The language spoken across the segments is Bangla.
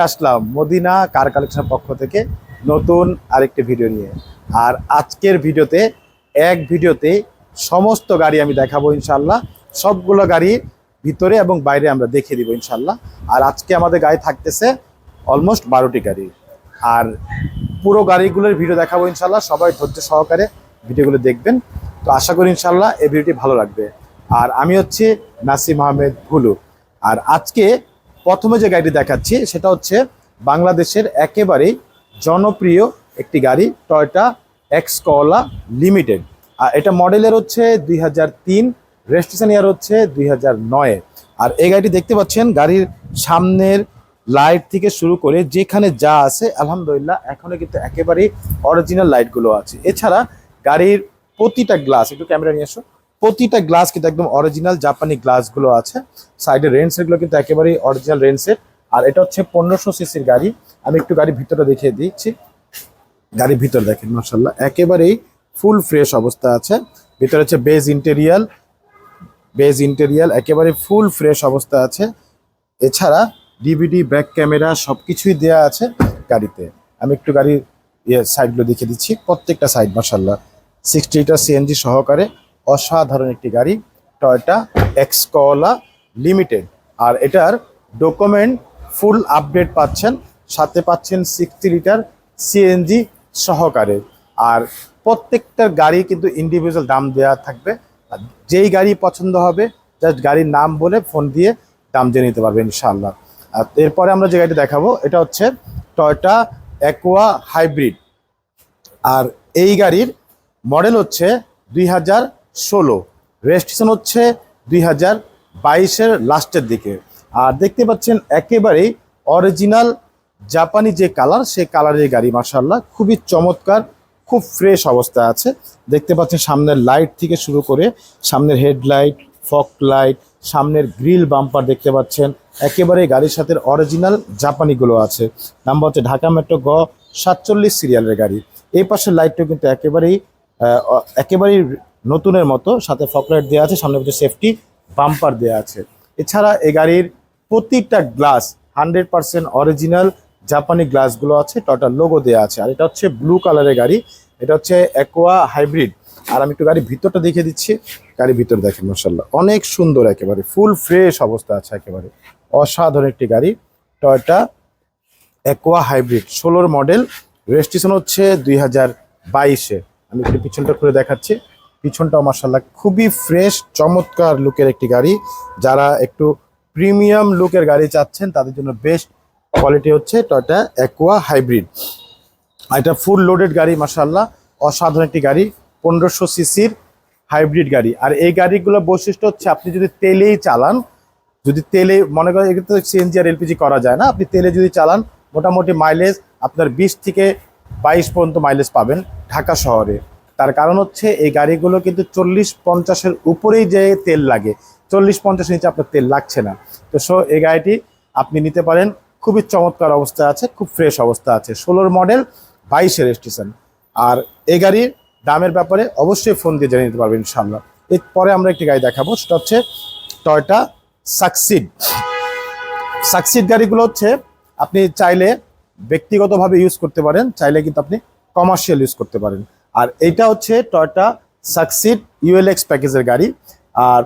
আসলাম মদিনা কার কালেকশনের পক্ষ থেকে নতুন আরেকটি ভিডিও নিয়ে। আর আজকের ভিডিওতে এক ভিডিওতে সমস্ত গাড়ি আমি দেখাবো ইনশাল্লাহ। সবগুলো গাড়ি ভিতরে এবং বাইরে আমরা দেখিয়ে দিব ইনশাল্লাহ। আর আজকে আমাদের গাড়ি থাকতেছে অলমোস্ট 12টি গাড়ি। আর পুরো গাড়িগুলোর ভিডিও দেখাবো ইনশাল্লাহ। সবাই ধৈর্য সহকারে ভিডিওগুলো দেখবেন। তো আশা করি ইনশাল্লাহ এই ভিডিওটি ভালো লাগবে। আর আমি হচ্ছে নাসিম আহমেদ ভুলু। আর আজকে প্রথমে যে গাড়িটি দেখাচ্ছি সেটা হচ্ছে বাংলাদেশের একেবারেই জনপ্রিয় একটি গাড়ি, টয়োটা এক্স করলা লিমিটেড। আর এটা মডেলের হচ্ছে 2003, রেজিস্ট্রেশন ইয়ার হচ্ছে 2009। আর এই গাড়িটি দেখতে পাচ্ছেন, গাড়ির সামনের লাইট থেকে শুরু করে যেখানে যা আছে আলহামদুলিল্লাহ এখনো কিন্তু একেবারেই অরিজিনাল লাইটগুলো আছে। এছাড়া গাড়ির প্রতিটা গ্লাস, একটু ক্যামেরা নিয়ে আসো, প্রতিটা গ্লাস কিন্তু একদম অরিজিনাল জাপানি গ্লাসগুলো আছে। সাইডের রেনসেটগুলো কিন্তু একেবারেই অরিজিনাল রেনসেট। আর এটা হচ্ছে 1500 সিসির গাড়ি। আমি একটু গাড়ির ভিতরে দেখিয়ে দিচ্ছি। গাড়ির ভিতর দেখেন মাশাআল্লাহ একেবারেই ফুল ফ্রেশ অবস্থা আছে। ভিতরে হচ্ছে বেজ ইন্টেরিয়াল একেবারে ফুল ফ্রেশ অবস্থা আছে। এছাড়া ডিভিডি, ব্যাক ক্যামেরা সবকিছুই দেওয়া আছে গাড়িতে। আমি একটু গাড়ির সাইডগুলো দেখিয়ে দিচ্ছি। প্রত্যেকটা সাইড মাশাআল্লাহ 60 লিটার সিএনজি সহকারে অসাধারণ একটি গাড়ি, টয়োটা এক্স করলা লিমিটেড। আর এটার ডকুমেন্ট ফুল আপডেট পাচ্ছেন, সাথে পাচ্ছেন 60 লিটার সিএনজি সহকারে। আর প্রত্যেকটা গাড়ি কিন্তু ইন্ডিভিজুয়াল দাম দেওয়া থাকবে। আর যেই গাড়ি পছন্দ হবে জাস্ট গাড়ির নাম বলে ফোন দিয়ে দাম জেনে নিতে পারবেন ইনশাআল্লাহ। আর এরপরে আমরা যে গাড়িটা দেখাবো এটা হচ্ছে টয়োটা অ্যাকোয়া হাইব্রিড। আর এই গাড়ির মডেল হচ্ছে 2016, রেজিস্ট্রেশন হচ্ছে 2022-এর লাস্টের দিকে। আর দেখতে পাচ্ছেন একেবারেই অরিজিনাল জাপানি যে কালার, সেই কালারের গাড়ি মাশাআল্লাহ খুবই চমৎকার, খুব ফ্রেশ অবস্থা আছে। দেখতে পাচ্ছেন সামনের লাইট থেকে শুরু করে সামনের হেডলাইট, ফগ লাইট, সামনের গ্রিল বাম্পার দেখতে পাচ্ছেন একেবারে গাড়ির সাথে অরিজিনাল জাপানিগুলো আছে। নাম্বার হচ্ছে ঢাকা মেট্রো গ 47 সিরিয়ালের গাড়ি। এই পাশের লাইটটাও কিন্তু একেবারেই নতুনের মতো, সাথে ফগ লাইট দেওয়া আছে, সামনে হচ্ছে সেফটি বাম্পার দেওয়া আছে। এছাড়া এই গাড়ির প্রতিটা গ্লাস 100% অরিজিনাল জাপানি গ্লাসগুলো আছে, টয়োটার লোগো দেওয়া আছে। আর এটা হচ্ছে ব্লু কালারের গাড়ি, এটা হচ্ছে অ্যাকোয়া হাইব্রিড। আর আমি একটু গাড়ির ভিতরটা দেখিয়ে দিচ্ছি। গাড়ির ভিতর দেখেন মাশাআল্লাহ অনেক সুন্দর, একেবারে ফুল ফ্রেশ অবস্থা আছে, একেবারে অসাধারণ একটি গাড়ি, Toyota aqua hybrid 16 model, registration হচ্ছে 2022-এ। আমি একটু পিছনটা খুলে দেখাচ্ছি। পিছনটাও মাশাআল্লাহ খুবই ফ্রেশ চমৎকার লুকের একটি গাড়ি। যারা একটু প্রিমিয়াম লুকের গাড়ি চাচ্ছেন তাদের জন্য বেস্ট কোয়ালিটি হচ্ছে টয়োটা অ্যাকোয়া হাইব্রিড। আর এটা ফুল লোডেড গাড়ি মাশাআল্লাহ, অসাধারণ একটি গাড়ি, 1500 সিসির হাইব্রিড গাড়ি। আর এই গাড়িগুলোর বৈশিষ্ট্য হচ্ছে আপনি যদি তেলেই চালান, যদি তেলে মনে করেন, এগুলো তো সিএনজি আর এলপিজি করা যায় না, আপনি তেলে যদি চালান মোটামুটি মাইলেজ আপনার 20 থেকে 22 পর্যন্ত মাইলেজ পাবেন ঢাকা শহরে। তার কারণ হচ্ছে এই গাড়িগুলো কিন্তু 40-50-এর উপরেই যে তেল লাগে, 40-50 নিচে আপনার তেল লাগছে না। তো এই গাড়িটি আপনি নিতে পারেন, খুবই চমৎকার অবস্থা আছে, খুব ফ্রেশ অবস্থা আছে। 16 মডেল, 22-এর রেজিস্ট্রেশন। আর এই গাড়ির দামের ব্যাপারে অবশ্যই ফোন দিয়ে জেনে নিতে পারবেন ইনশাআল্লাহ। এরপরে আমরা একটি গাড়ি দেখাবো, সেটা হচ্ছে টয়োটা সাকসিড গাড়িগুলো হচ্ছে আপনি চাইলে ব্যক্তিগতভাবে ইউজ করতে পারেন, চাইলে কিন্তু আপনি কমার্শিয়াল ইউজ করতে পারেন। আর এইটা হচ্ছে টয়োটা সাকসিড ইউএলএক্স প্যাকেজের গাড়ি। আর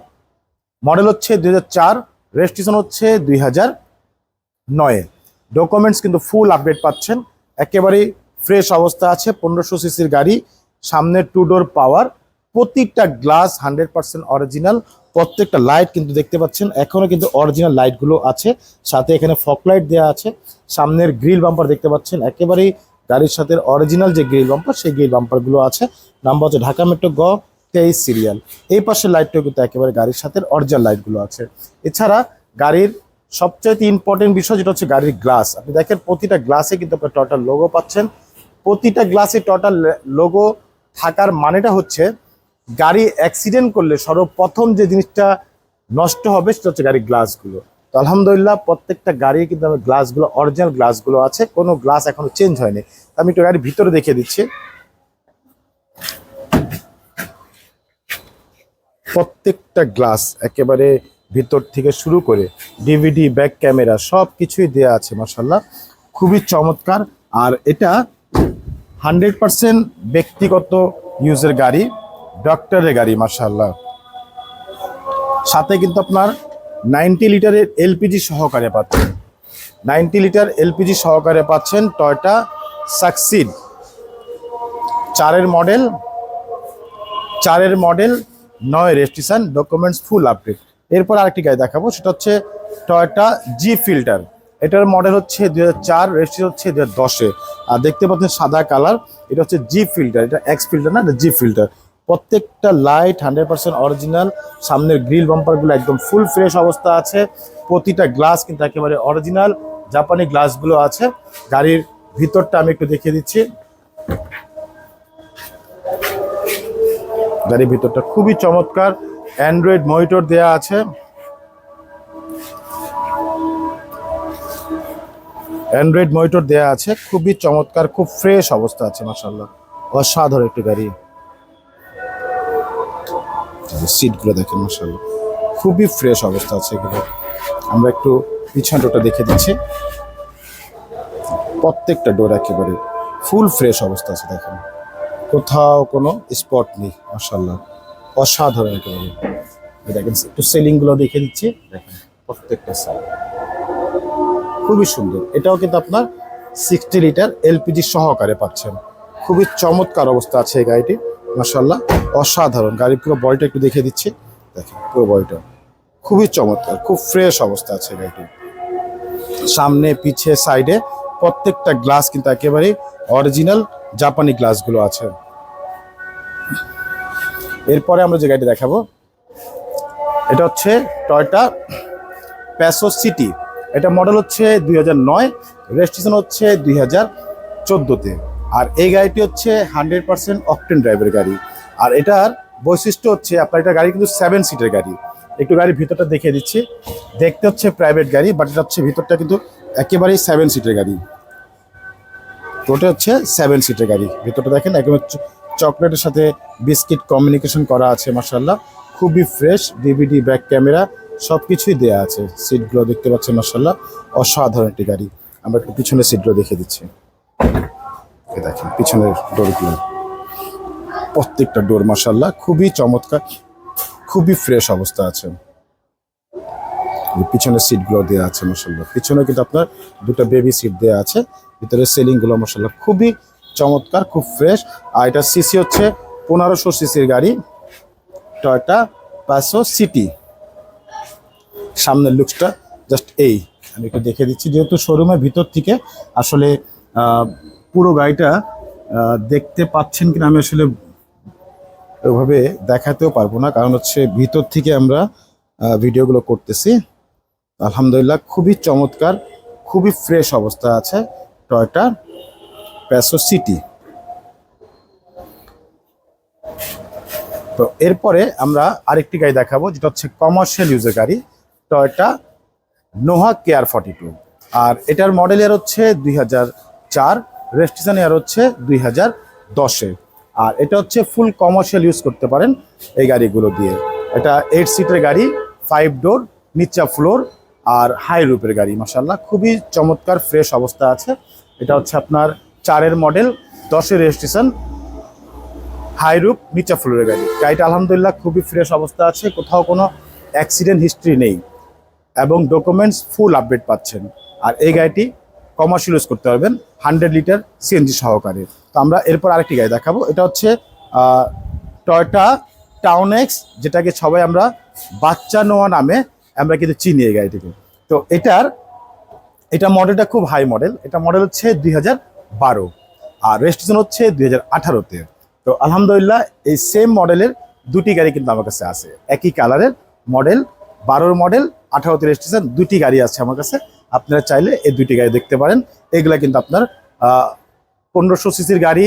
মডেল হচ্ছে 2004, রেজিস্ট্রেশন হচ্ছে 2009। ডকুমেন্টস কিন্তু ফুল আপডেট পাচ্ছেন, একেবারেই ফ্রেশ অবস্থা আছে। 1500 সিসির গাড়ি, সামনে 2 ডোর পাওয়ার, প্রতিটা গ্লাস 100% অরিজিনাল। প্রত্যেকটা লাইট কিন্তু দেখতে পাচ্ছেন এখনো কিন্তু অরিজিনাল লাইটগুলো আছে, সাথে এখানে ফগ লাইট দেওয়া আছে। সামনের গ্রিল বাম্পার দেখতে পাচ্ছেন একেবারেই গাড়ির সাথে অরিজিনাল যে গ্রিল বাম্পার, সেই গ্রিল বাম্পারগুলো আছে। নাম্বার হচ্ছে ঢাকা মেট্রো গ 23 সিরিয়াল। এই পাশের লাইটটাও কিন্তু একেবারে গাড়ির সাথে অরিজিনাল লাইটগুলো আছে। এছাড়া গাড়ির সবচেয়ে ইম্পর্টেন্ট বিষয় যেটা হচ্ছে গাড়ির গ্লাস। আপনি দেখেন প্রতিটা গ্লাসে কিন্তু আপনার টয়োটার লোগো পাচ্ছেন। প্রতিটা গ্লাসে টয়োটার লোগো থাকার মানেটা হচ্ছে গাড়ি অ্যাক্সিডেন্ট করলে সর্বপ্রথম যে জিনিসটা নষ্ট হবে সেটা হচ্ছে গাড়ির গ্লাসগুলো। তো আলহামদুলিল্লাহ প্রত্যেকটা গাড়ি কিন্তু আমার গ্লাসগুলো অরিজিনাল গ্লাসগুলো আছে, কোনো গ্লাস এখনো চেঞ্জ হয়নি। আমি একটু গাড়ির ভিতরে দেখিয়ে দিচ্ছি। প্রত্যেকটা গ্লাস একেবারে ভিতর থেকে শুরু করে ডিভিডি ব্যাক ক্যামেরা সব কিছুই দেওয়া আছে মাশাল্লাহ, খুবই চমৎকার। আর এটা 100% ব্যক্তিগত ইউজের গাড়ি, ডক্টরের গাড়ি মাশাল্লাহ। সাথে কিন্তু আপনার 90 লিটারের এলপিজি সহকারে পাচ্ছেন, 90 লিটার এলপিজি সহকারে পাচ্ছেন টয়োটা সাকসিড 4-এর model 9 registration, documents full update. এরপর আরেকটি গাড়ি দেখাবো, সেটা হচ্ছে টয়োটা জি ফিল্টার। এটার মডেল হচ্ছে 2004, রেজিস্ট্রেশন হচ্ছে 2010-এ। আর দেখতে পাচ্ছেন সাদা কালার, এটা হচ্ছে জি ফিল্টার, এটা এক্স ফিল্টার না, এটা জি ফিল্টার। প্রত্যেকটা লাইট 100% অরিজিনাল, সামনের গ্রিল বাম্পারগুলো একদম ফুল ফ্রেশ অবস্থা আছে, প্রতিটা গ্লাস কিন্তু একেবারে অরিজিনাল জাপানি গ্লাসগুলো আছে। গাড়ির ভিতরটা আমি একটু দেখিয়ে দিচ্ছি, গাড়ির ভিতরটা খুবই চমৎকার, অ্যান্ড্রয়েড মনিটর দেয়া আছে, খুবই চমৎকার, খুব ফ্রেশ অবস্থা আছে মাশাআল্লাহ, অসাধারণ একটি গাড়ি। সিটগুলো দেখেন মাশাআল্লাহ, খুবই ফ্রেশ অবস্থা আছে এগুলো। আমরা একটু পিছন ডোরটা দেখে দিচ্ছি, প্রত্যেকটা ডোর একেবারে ফুল ফ্রেশ অবস্থা আছে, দেখেন কোথাও কোনো স্পট নেই মাশাআল্লাহ, অসাধারণ একেবারে। দেখেন একটু সেলিংগুলো দেখে দিচ্ছি, দেখেন প্রত্যেকটা সাইড খুবই সুন্দর। এটাও কিন্তু আপনার 60 লিটার এলপিজি সহকারে পাচ্ছেন, খুবই চমৎকার অবস্থা আছে এই গাড়িটি মাশাআল্লাহ, অসাধারণ। গাড়ির পুরো বডিটা একটু দেখিয়ে দিচ্ছি, দেখেন পুরো বডিটা খুবই চমৎকার, খুব ফ্রেশ অবস্থা আছে গাড়িটি। সামনে পিছে সাইডে প্রত্যেকটা গ্লাস কিন্তু একেবারে অরিজিনাল জাপানি গ্লাসগুলো আছে। এরপরে আমরা যে গাড়িটি দেখাবো, এটা হচ্ছে টয়োটা প্যাসো সিটি। এটা মডেল হচ্ছে 2009, রেজিস্ট্রেশন হচ্ছে 2014-তে। আর এই গাড়িটি হচ্ছে 100% অকটেন ড্রাইভের গাড়ি। আর এটার বৈশিষ্ট্য হচ্ছে আপনার, এটা গাড়ি কিন্তু 7 সিটের গাড়ি। একটু গাড়ির ভিতরটা দেখিয়ে দিচ্ছি, দেখতে হচ্ছে প্রাইভেট গাড়ি, বাট এটা হচ্ছে ভিতরটা কিন্তু একেবারেই 7 সিটের গাড়ি। ওটা হচ্ছে 7 সিটের গাড়ি, ভিতরটা দেখেন একেবারে চকলেটের সাথে বিস্কিট কমিউনিকেশন করা আছে মাশাআল্লাহ, খুবই ফ্রেশ, ডিভিডি ব্যাক ক্যামেরা সব কিছুই দেওয়া আছে। সিটগুলো দেখতে পাচ্ছেন মাশাআল্লাহ, অসাধারণ একটি গাড়ি। আমরা একটু পিছনের সিটগুলো দেখে দিচ্ছি, দেখেন পিছনের ডোরগুলো, প্রত্যেকটা ডোর মাশাআল্লাহ খুবই চমৎকার, খুবই ফ্রেশ অবস্থা আছে। পিছনের সিটগুলো দেওয়া আছে মাশাআল্লাহ, পিছনে কিন্তু আপনার দুটো বেবি সিট দেওয়া আছে, ভিতরে সেলিংগুলো মাশাআল্লাহ খুবই চমৎকার, খুব ফ্রেশ। আর এটা সিসি হচ্ছে 1500 সিসির গাড়ি, টয়োটা প্যাসো সিটি। সামনের লুকসটা জাস্ট এই আমি একটু দেখে দিচ্ছি, যেহেতু শোরুমের ভিতর থেকে আসলে পুরো গাড়িটা দেখতে পাচ্ছেন কিনা আমি আসলে ওইভাবে দেখাতেও পারবো না, কারণ হচ্ছে ভিতর থেকে আমরা ভিডিওগুলো করতেছি। আলহামদুলিল্লাহ খুবই চমৎকার, খুবই ফ্রেশ অবস্থা আছে টয়োটা প্যাসো সিটি। তো এরপরে আমরা আরেকটি গাড়ি দেখাবো, যেটা হচ্ছে কমার্শিয়াল ইউজের গাড়ি, টয়োটা নোহা কেয়ার 42। আর এটার মডেল ইয়ার হচ্ছে 2004, রেজিস্ট্রেশন ইয়ার হচ্ছে 2010-এ। আর এটা হচ্ছে ফুল কমার্শিয়াল ইউজ করতে পারেন এই গাড়িগুলো দিয়ে। এটা 8 সিটের গাড়ি, 5 ডোর, নিচা ফ্লোর আর হাই রুপের গাড়ি মাশাআল্লাহ, খুবই চমৎকার ফ্রেশ অবস্থা আছে। এটা হচ্ছে আপনার 4-এর মডেল, 10-এর রেজিস্ট্রেশন, হাই রুপ, নিচা ফ্লোরের গাড়ি। গাড়িটা আলহামদুলিল্লাহ খুবই ফ্রেশ অবস্থা আছে, কোথাও কোনো অ্যাক্সিডেন্ট হিস্ট্রি নেই এবং ডকুমেন্টস ফুল আপডেট পাচ্ছেন। আর এই গাড়িটি কমার্শিয়াল ইউজ করতে পারবেন 100 লিটার সিএনজি সহকারে। তো আমরা এরপর আরেকটি গাড়ি দেখাবো, এটা হচ্ছে টয়োটা টাউন এক্স, যেটাকে সবাই আমরা বাচ্চা নোয়া নামে আমরা কিন্তু চিনি এই গাড়িটিকে। তো এটা মডেলটা খুব হাই মডেল, এটা মডেল হচ্ছে 2012 আর রেজিস্ট্রেশন হচ্ছে 2018-তে। তো আলহামদুলিল্লাহ এই সেম মডেলের দুটি গাড়ি কিন্তু আমার কাছে আছে, একই কালারের মডেল, 12 মডেল, 18-তে রেজিস্ট্রেশন, দুটি গাড়ি আছে আমার কাছে। আপনারা চাইলে এই দুটি গাড়ি দেখতে পারেন। এগুলা কিন্তু আপনার 1500 সিসির গাড়ি,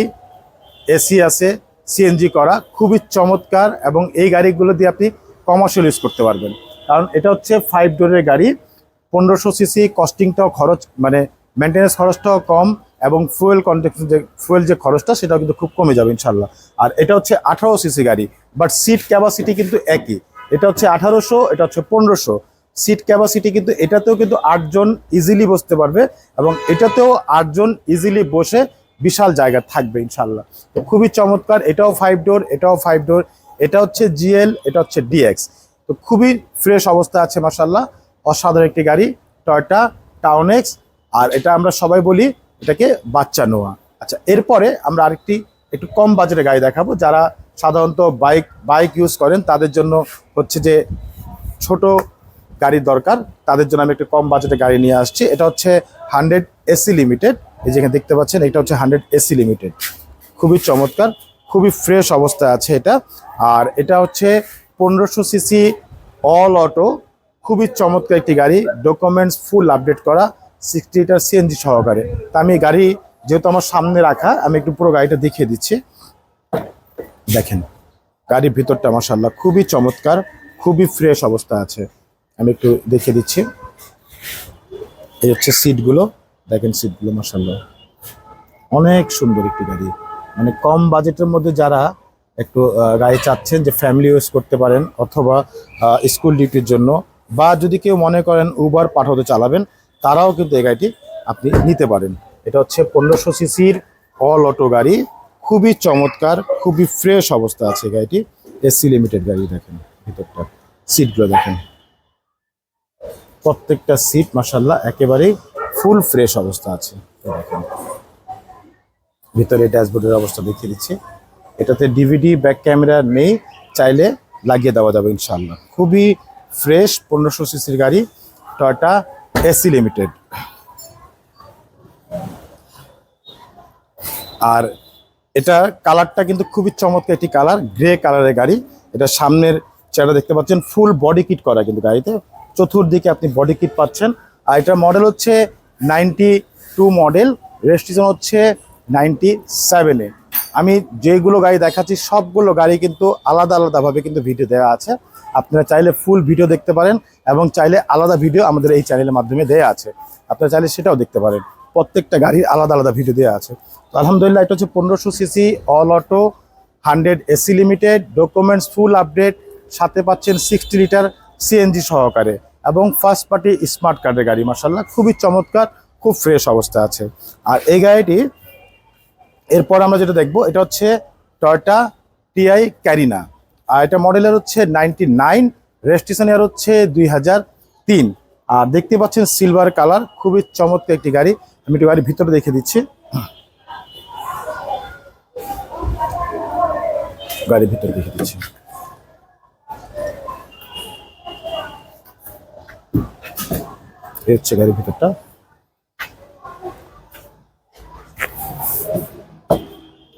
এসি আছে, সিএনজি করা, খুবই চমৎকার। এবং এই গাড়িগুলো দিয়ে আপনি কমার্শিয়াল ইউজ করতে পারবেন, কারণ এটা হচ্ছে 5 ডোরের গাড়ি, 1500 সিসি, কস্টিংটাও খরচ মানে মেনটেন্যান্স খরচটাও কম, এবং ফুয়েল যে খরচটা সেটাও কিন্তু খুব কমে যাবে ইনশাল্লাহ। আর এটা হচ্ছে 18 সিসি গাড়ি, বাট সিট ক্যাপাসিটি কিন্তু একই। এটা হচ্ছে 1800, এটা হচ্ছে 1500। সিট ক্যাপাসিটি কিন্তু এটাতেও কিন্তু 8 জন ইজিলি বসতে পারবে, এবং এটাতেও 8 জন ইজিলি বসে বিশাল জায়গা থাকবে ইনশাল্লাহ। তো খুবই চমৎকার। এটাও 5 ডোর, এটাও 5 ডোর, এটা হচ্ছে জিএল, এটা হচ্ছে ডিএক্স। তো খুবই ফ্রেশ অবস্থা আছে মাশাল্লাহ। অসাধারণ একটি গাড়ি, টয়োটা টাউনেক্স। আর এটা আমরা সবাই বলি এটাকে বাচ্চা নোয়া। আচ্ছা, এরপরে আমরা আরেকটি একটু কম বাজেটের গাড়ি দেখাবো। যারা সাধারণত বাইক ইউজ করেন তাদের জন্য হচ্ছে যে ছোট গাড়ির দরকার, তাদের জন্য আমি একটু কম বাজেটের গাড়ি নিয়ে আসছি। এটা হচ্ছে 100 এসি লিমিটেড। এই যেখানে দেখতে পাচ্ছেন এটা হচ্ছে 100 এসি লিমিটেড। খুবই চমৎকার, খুবই ফ্রেশ অবস্থায় আছে এটা। আর এটা হচ্ছে 1500 সিসি অল অটো, খুবই চমৎকার একটি গাড়ি। ডকুমেন্টস ফুল আপডেট করা, 60 লিটার সিএনজি সহকারে। তা আমি গাড়ি যেহেতু আমার সামনে রাখা, আমি একটু পুরো গাড়িটা দেখিয়ে দিচ্ছি। দেখেন গাড়ির ভিতরটা মাশাআল্লাহ খুবই চমৎকার, খুবই ফ্রেশ অবস্থা আছে। আমি একটু দেখিয়ে দিচ্ছি। এই হচ্ছে সিটগুলো, দেখেন সিটগুলো মাশাআল্লাহ অনেক সুন্দর একটি গাড়ি। মানে কম বাজেটের মধ্যে যারা একটু গাড়ি চাচ্ছেন যে ফ্যামিলি ইউজ করতে পারেন, অথবা স্কুল ডিউটির জন্য, বা যদি কেউ মনে করেন উবার পাঠাতে চালাবেন, তারাও কিন্তু এই গাড়িটি আপনি নিতে পারেন। এটা হচ্ছে 1500 সিসির অল অটো গাড়ি, খুবই চমৎকার, খুবই ফ্রেশ অবস্থা আছে গাড়িটি। এসি লিমিটেড গাড়ি। দেখেন ভিতরটা, সিটগুলো দেখেন, প্রত্যেকটা সিট মাশাআল্লাহ একেবারেই ফুল ফ্রেশ অবস্থা আছে। দেখেন ভিতরে ড্যাশবোর্ডের অবস্থা দেখিয়ে দিচ্ছি। এটাতে ডিভিডি ব্যাক ক্যামেরা নেই, চাইলে লাগিয়ে দেওয়া যাবে ইনশাআল্লাহ। খুবই ফ্রেশ 1500 সিসির গাড়ি, টয়োটা এসি লিমিটেড। আর এটা কালারটা কিন্তু খুবই চমৎকার একটি কালার, গ্রে কালারের গাড়ি। এটা সামনের চেহারা দেখতে পাচ্ছেন, ফুল বডি কিট করা কিন্তু গাড়িতে, চতুর্দিকে আপনি বডি কিট পাচ্ছেন। আর এটার মডেল হচ্ছে 92 মডেল, রেজিস্ট্রেশন হচ্ছে 97-এ। আমি যেগুলো গাড়ি দেখাচ্ছি সবগুলো গাড়ি কিন্তু আলাদা আলাদাভাবে কিন্তু ভিডিও দেওয়া আছে। আপনারা চাইলে ফুল ভিডিও দেখতে পারেন, এবং চাইলে আলাদা ভিডিও আমাদের এই চ্যানেলের মাধ্যমে দেওয়া আছে, আপনারা চাইলে সেটাও দেখতে পারেন। প্রত্যেকটা গাড়ির আলাদা আলাদা ভিডিও দেওয়া আছে। তো আলহামদুলিল্লাহ, এটা হচ্ছে 1500 CC all auto 100 AC limited, documents full update, সাথে পাচ্ছেন 60 লিটার সিএনজি সহকারে, এবং ফার্স্ট পার্টি স্মার্ট কার্ডের গাড়ি। মাশাআল্লাহ খুবই চমৎকার, খুব ফ্রেশ অবস্থা আছে। আর এই গাড়িটি এরপর আমরা যেটা দেখবো, এটা হচ্ছে টয়োটা টিআই ক্যারিনা। আর এটা মডেলের হচ্ছে 99, রেজিস্ট্রেশন ইয়ার হচ্ছে 2003। আর দেখতে পাচ্ছেন সিলভার কালার, খুবই চমৎকার একটি গাড়ি। আমি একটু গাড়ির ভিতরে দেখে দিচ্ছি। গাড়ির ভিতরে দেখে দিচ্ছি। এই হচ্ছে গাড়ির ভিতরটা।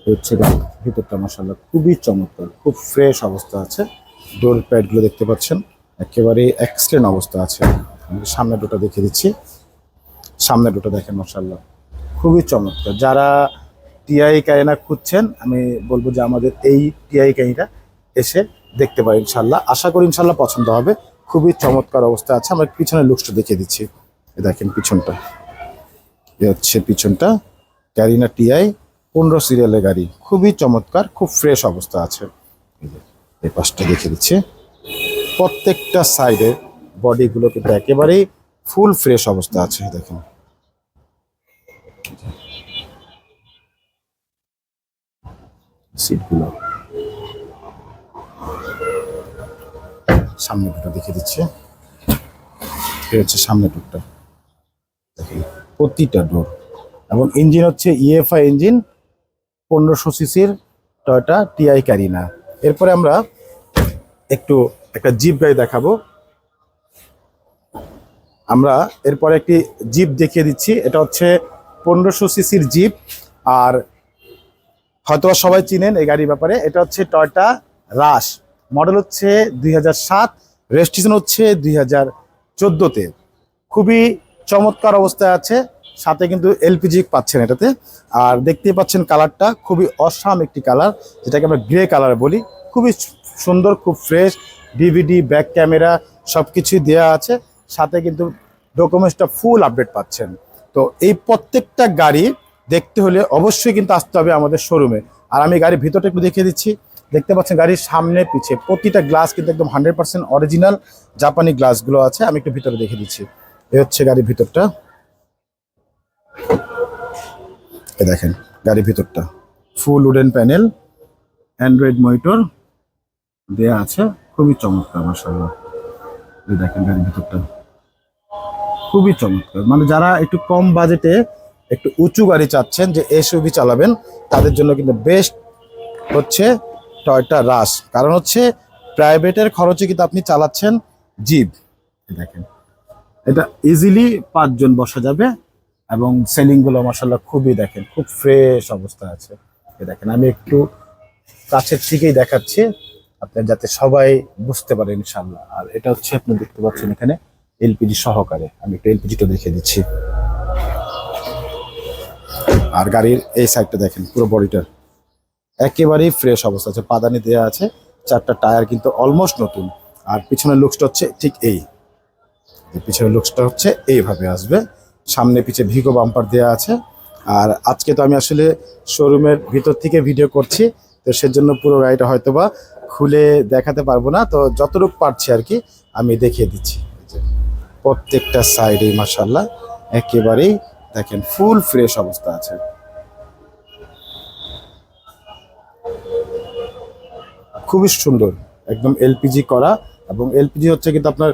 হচ্ছে গাড়ির ভিতরটা মাশাআল্লাহ খুবই চমৎকার, খুব ফ্রেশ অবস্থা আছে। ডোর প্যাডগুলো দেখতে পাচ্ছেন একেবারে এক্সেলেন্ট অবস্থা আছে। আমি সামনে ডোরটা দেখে দিচ্ছি। সামনে ডোরটা দেখেন মাশাআল্লাহ খুবই চমৎকার। যারা টিআই ক্যারিনা খুঁজছেন, আমি বলবো যে আমাদের এই টিআই ক্যারিনা এসে দেখতে পারেন ইনশাল্লাহ। আশা করি ইনশাল্লাহ পছন্দ হবে। খুবই চমৎকার অবস্থা আছে। আমরা পিছনের লুকসটা দেখিয়ে দিচ্ছি। দেখেন পিছনটা, এ হচ্ছে পিছনটা। ক্যারিনা টিআই 15 সিরিয়ালের গাড়ি, খুবই চমৎকার, খুব ফ্রেশ অবস্থা আছে। এই পাশটা দেখিয়ে দিচ্ছি। প্রত্যেকটা সাইডে বডিগুলো কিন্তু একেবারেই ফুল ফ্রেশ অবস্থা আছে। দেখেন সিটগুলো, সামনে দুটো দেখিয়ে দিচ্ছে। এই হচ্ছে সামনে ডোরটা, দেখেন প্রতিটা ডোর। এবং ইঞ্জিন হচ্ছে ইএফআই ইঞ্জিন, 1500 সিসির টয়োটা টিআই ক্যারিনা। এরপরে আমরা একটা জিপ গাড়ি দেখাবো। আমরা এরপরে একটি জিপ দেখিয়ে দিচ্ছি। এটা হচ্ছে 1500 সিসির জিপ। আর হয়তোবা সবাই চিনেন এই গাড়ির ব্যাপারে। এটা হচ্ছে টয়োটা রাশ, মডেল হচ্ছে 2007, রেজিস্ট্রেশন হচ্ছে 2014-তে। খুবই চমৎকার অবস্থায় আছে, সাথে কিন্তু এলপিজি পাচ্ছেন এটাতে। আর দেখতেই পাচ্ছেন কালারটা খুবই অসাম একটি কালার, যেটাকে আমরা গ্রে কালার বলি। খুবই সুন্দর, খুব ফ্রেশ, ডিভিডি ব্যাক ক্যামেরা সব কিছুই দেওয়া আছে, সাথে কিন্তু ডকুমেন্টসটা ফুল আপডেট পাচ্ছেন। তো এই প্রত্যেকটা গাড়ি দেখতে হলে অবশ্যই কিন্তু আসতে হবে আমাদের শোরুমে। আর আমি গাড়ির ভিতরটা একটু দেখিয়ে দিচ্ছি। দেখতে পাচ্ছেন গাড়ির সামনে পিছে প্রতিটা গ্লাস কিন্তু একদম 100% অরিজিনাল জাপানি গ্লাসগুলো আছে। আমি একটু ভিতরে দেখে দিচ্ছি। এই হচ্ছে গাড়ির ভিতরটা, এই দেখেন গাড়ির ভিতরটা ফুল উডেন প্যানেল, অ্যান্ড্রয়েড মনিটর দেয়া আছে, খুবই চমৎকার মাশাআল্লাহ। এই দেখেন গাড়ির ভিতরটা খুবই চমৎকার। মানে যারা একটু কম বাজেটে একটু উঁচু গাড়ি চাচ্ছেন যে এসইউভি চালাবেন, তাদের জন্য কিন্তু বেস্ট হচ্ছে টয়োটা রাশ। কারণ হচ্ছে প্রাইভেটের খরচে কিন্তু আপনি চালাচ্ছেন জিপ। দেখেন এটা ইজিলি 5 জন বসা যাবে এবং সেলিংগুলো মাশাআল্লাহ খুবই দেখেন খুব ফ্রেশ অবস্থা আছে। এই দেখেন আমি একটু কাছের থেকেই দেখাচ্ছি আপনার যাতে সবাই বুঝতে পারে ইনশাআল্লাহ। আর এটা হচ্ছে আপনি দেখতে পাচ্ছেন এখানে এলপিজি সহকারে, আমি একটু এলপিজিটা দেখিয়ে দিচ্ছি। আর গাড়ির এই সাইডটা দেখেন পুরো বডিটা একেবারেই ফ্রেশ অবস্থা আছে, পাদানি দেওয়া আছে, 4টা টায়ার কিন্তু অলমোস্ট নতুন। আর পিছনের লুকসটা হচ্ছে ঠিক এই, পিছনের লুকসটা হচ্ছে এইভাবে আসবে, সামনে পিছে ভিগো বাম্পার দেওয়া আছে। আর আজকে তো আমি আসলে শোরুমের ভিতর থেকে ভিডিও করছি, তো সেজন্য পুরো গাড়িটা হয়তোবা খুলে দেখাতে পারবো না, তো যতটুকু পারছি আর কি আমি দেখিয়ে দিচ্ছি। প্রত্যেকটা সাইডেই মাশাআল্লাহ একেবারেই দেখেন ফুল ফ্রেশ অবস্থা আছে। খুবই সুন্দর একদম এলপিজি করা, এবং এলপিজি হচ্ছে কিন্তু আপনার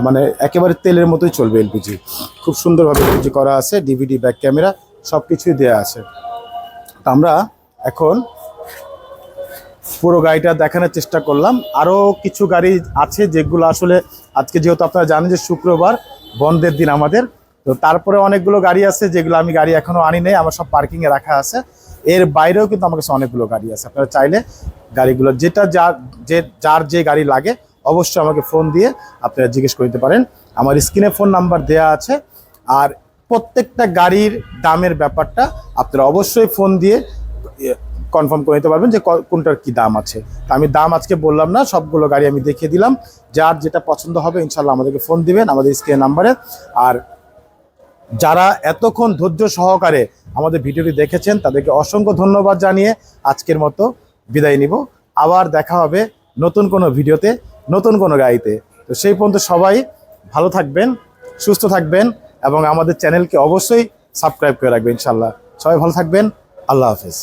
মানে একেবারে তেলের মতোই চলবে এলপিজি। খুব সুন্দরভাবে এলপিজি করা আছে, ডিভিডি ব্যাক ক্যামেরা সব কিছুই দেওয়া আছে। তো আমরা এখন পুরো গাড়িটা দেখানোর চেষ্টা করলাম। আরও কিছু গাড়ি আছে যেগুলো আসলে আজকে যেহেতু আপনারা জানেন যে শুক্রবার বন্ধের দিন আমাদের, তো তারপরে অনেকগুলো গাড়ি আছে যেগুলো আমি গাড়ি এখনও আনি নাই, আমার সব পার্কিংয়ে রাখা আছে। এর বাইরেও কিন্তু আমার কাছে অনেকগুলো গাড়ি আছে। আপনারা চাইলে গাড়িগুলো যেটা যার যে গাড়ি লাগে অবশ্যই আমাকে ফোন দিয়ে আপনারা জিজ্ঞেস করতে পারেন। আমার স্ক্রিনে ফোন নাম্বার দেয়া আছে। আর প্রত্যেকটা গাড়ির দামের ব্যাপারটা আপনারা অবশ্যই ফোন দিয়ে কনফার্ম করে নিতে পারবেন যে কোনটার কি দাম আছে। আমি দাম আজকে বললাম না, সবগুলো গাড়ি আমি দেখিয়ে দিলাম। যার যেটা পছন্দ হবে ইনশাল্লাহ আমাদেরকে ফোন দিবেন আমাদের স্ক্রিন নাম্বারে। আর যারা এতক্ষণ ধৈর্য সহকারে আমাদের ভিডিওটি দেখেছেন তাদেরকে অসংখ্য ধন্যবাদ জানিয়ে আজকের মতো বিদায় নিব। আবার দেখা হবে নতুন কোনো ভিডিওতে, নতুন কোনো গাড়িতে। তো সেই পর্যন্ত সবাই ভালো থাকবেন, সুস্থ থাকবেন এবং আমাদের চ্যানেলকে অবশ্যই সাবস্ক্রাইব করে রাখবেন ইনশাল্লাহ। সবাই ভালো থাকবেন, আল্লাহ হাফেজ।